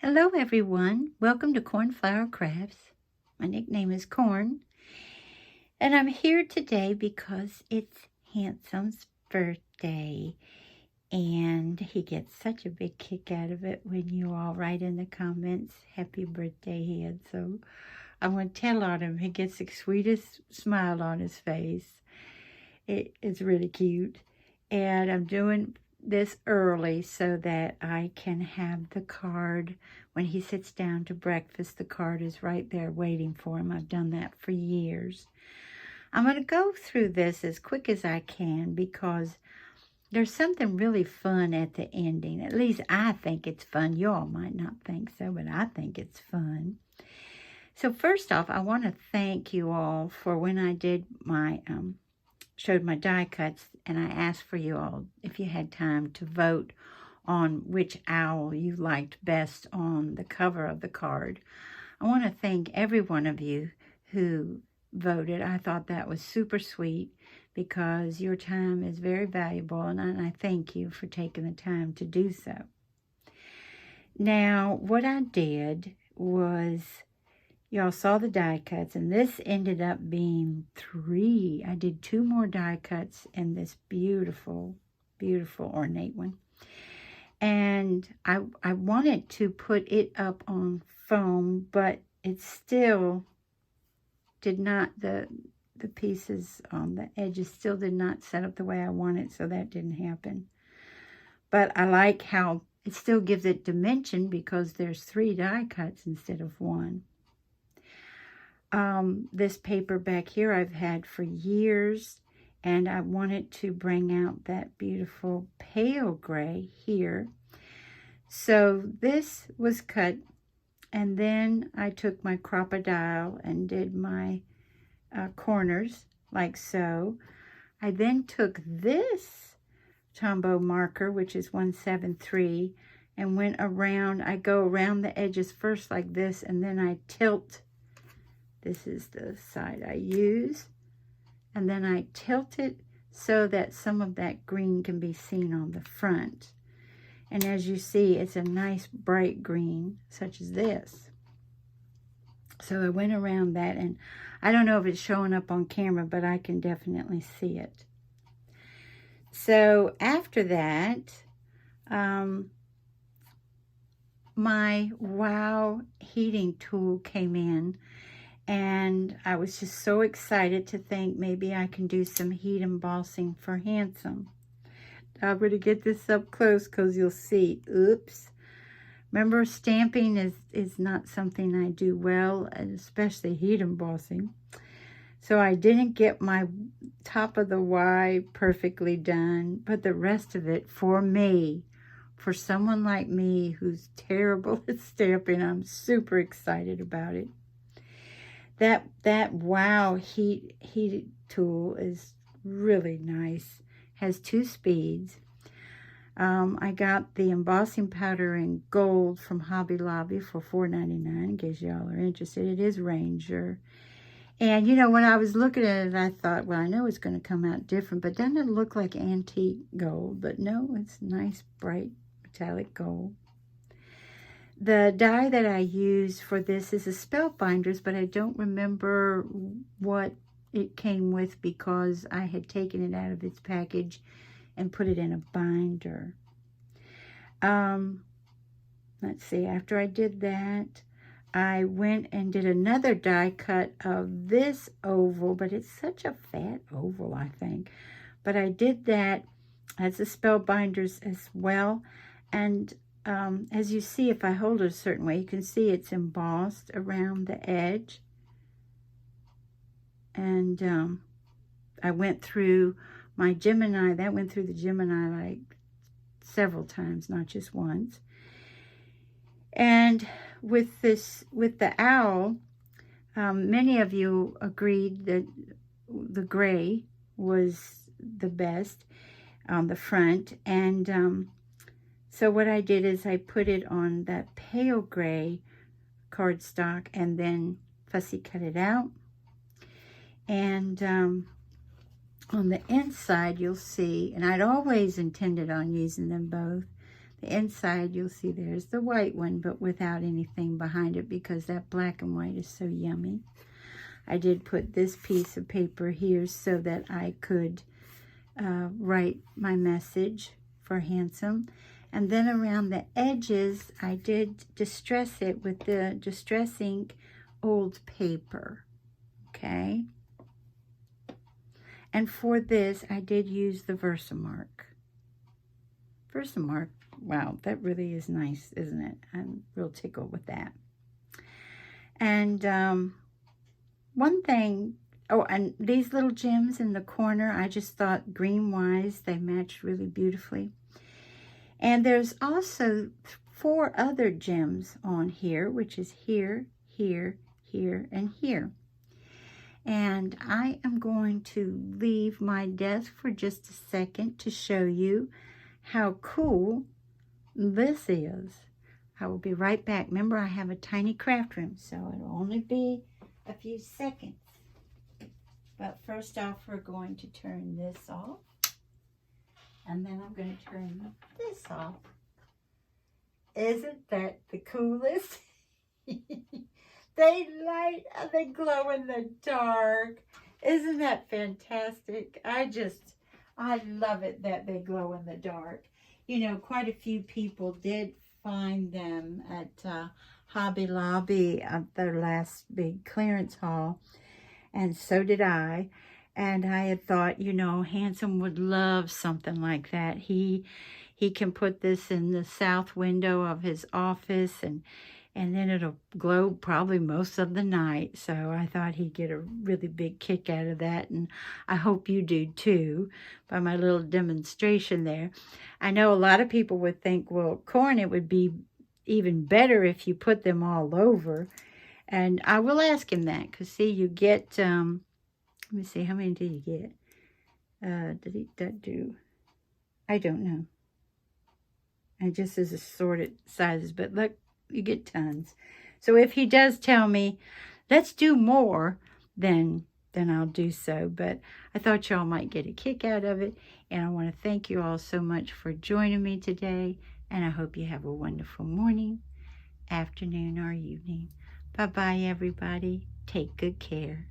Hello everyone, welcome to Cornflower Crafts. My nickname is Corn, and I'm here today because it's Handsome's birthday, and he gets such a big kick out of it when you all write in the comments, happy birthday, Handsome. I want to tell on him, he gets the sweetest smile on his face. It's really cute, and I'm doing this early so that I can have the card when he sits down to breakfast. The card is right there waiting for him. I've done that for years. I'm going to go through this as quick as I can because there's something really fun at the ending. At least I think it's fun. You all might not think so, but I think it's fun. So first off, I want to thank you all for when I did my showed my die cuts, and I asked for you all, if you had time, to vote on which owl you liked best on the cover of the card. I want to thank every one of you who voted. I thought that was super sweet because your time is very valuable, and I thank you for taking the time to do so. Now, what I did was, y'all saw the die cuts, and this ended up being 3. I did 2 more die cuts in this beautiful, beautiful ornate one. And I wanted to put it up on foam, but it still did not, the pieces on the edges still did not set up the way I wanted, so that didn't happen. But I like how it still gives it dimension because there's 3 die cuts instead of 1. This paper back here I've had for years, and I wanted to bring out that beautiful pale gray here. So this was cut, and then I took my Crop-A-Dile and did my corners like so. I then took this Tombow marker, which is 173, and went around. I go around the edges first like this, and then I tilt. This is the side I use. And then I tilt it so that some of that green can be seen on the front. And as you see, it's a nice bright green, such as this. So I went around that, and I don't know if it's showing up on camera, but I can definitely see it. So after that, my Wow heating tool came in. And I was just so excited to think maybe I can do some heat embossing for Handsome. I'm going to get this up close because you'll see. Oops. Remember, stamping is not something I do well, especially heat embossing. So I didn't get my top of the Y perfectly done, but the rest of it, for me, for someone like me who's terrible at stamping, I'm super excited about it. That Wow heat tool is really nice. Has 2 speeds. I got the embossing powder in gold from Hobby Lobby for $4.99, in case y'all are interested. It is Ranger. And, you know, when I was looking at it, I thought, well, I know it's going to come out different, but doesn't it look like antique gold? But no, it's nice, bright, metallic gold. The die that I use for this is a Spellbinders, but I don't remember what it came with because I had taken it out of its package and put it in a binder. Let's see, after I did that, I went and did another die cut of this oval, but it's such a fat oval, I think. But I did that as a Spellbinders as well, and as you see, if I hold it a certain way, you can see it's embossed around the edge. And I went through my Gemini. That went through the Gemini like several times, not just once. And with the owl, many of you agreed that the gray was the best on the front. And so what I did is I put it on that pale gray cardstock and then fussy cut it out. And on the inside, you'll see, and I'd always intended on using them both, The inside, you'll see there's the white one, but without anything behind it because that black and white is so yummy. I did put this piece of paper here so that I could write my message for Handsome. And then around the edges, I did distress it with the Distress Ink old paper, okay? And for this, I did use the Versamark. Versamark, wow, that really is nice, isn't it? I'm real tickled with that. And one thing, oh, and these little gems in the corner, I just thought green-wise, they matched really beautifully. And there's also 4 other gems on here, which is here, here, here, and here. And I am going to leave my desk for just a second to show you how cool this is. I will be right back. Remember, I have a tiny craft room, so it'll only be a few seconds. But first off, we're going to turn this off. And then I'm going to turn this off. Isn't that the coolest? They light and they glow in the dark. Isn't that fantastic? I love it that they glow in the dark. You know, quite a few people did find them at Hobby Lobby at their last big clearance haul. And so did I. And I had thought, you know, Handsome would love something like that. He can put this in the south window of his office, and then it'll glow probably most of the night. So I thought he'd get a really big kick out of that, and I hope you do too, by my little demonstration there. I know a lot of people would think, well, Corn, it would be even better if you put them all over. And I will ask him that, because see, you get... let me see, how many did you get? Did that do? I don't know. And just as assorted sizes, but look, you get tons. So if he does tell me, let's do more, then I'll do so. But I thought y'all might get a kick out of it. And I want to thank you all so much for joining me today. And I hope you have a wonderful morning, afternoon, or evening. Bye-bye, everybody. Take good care.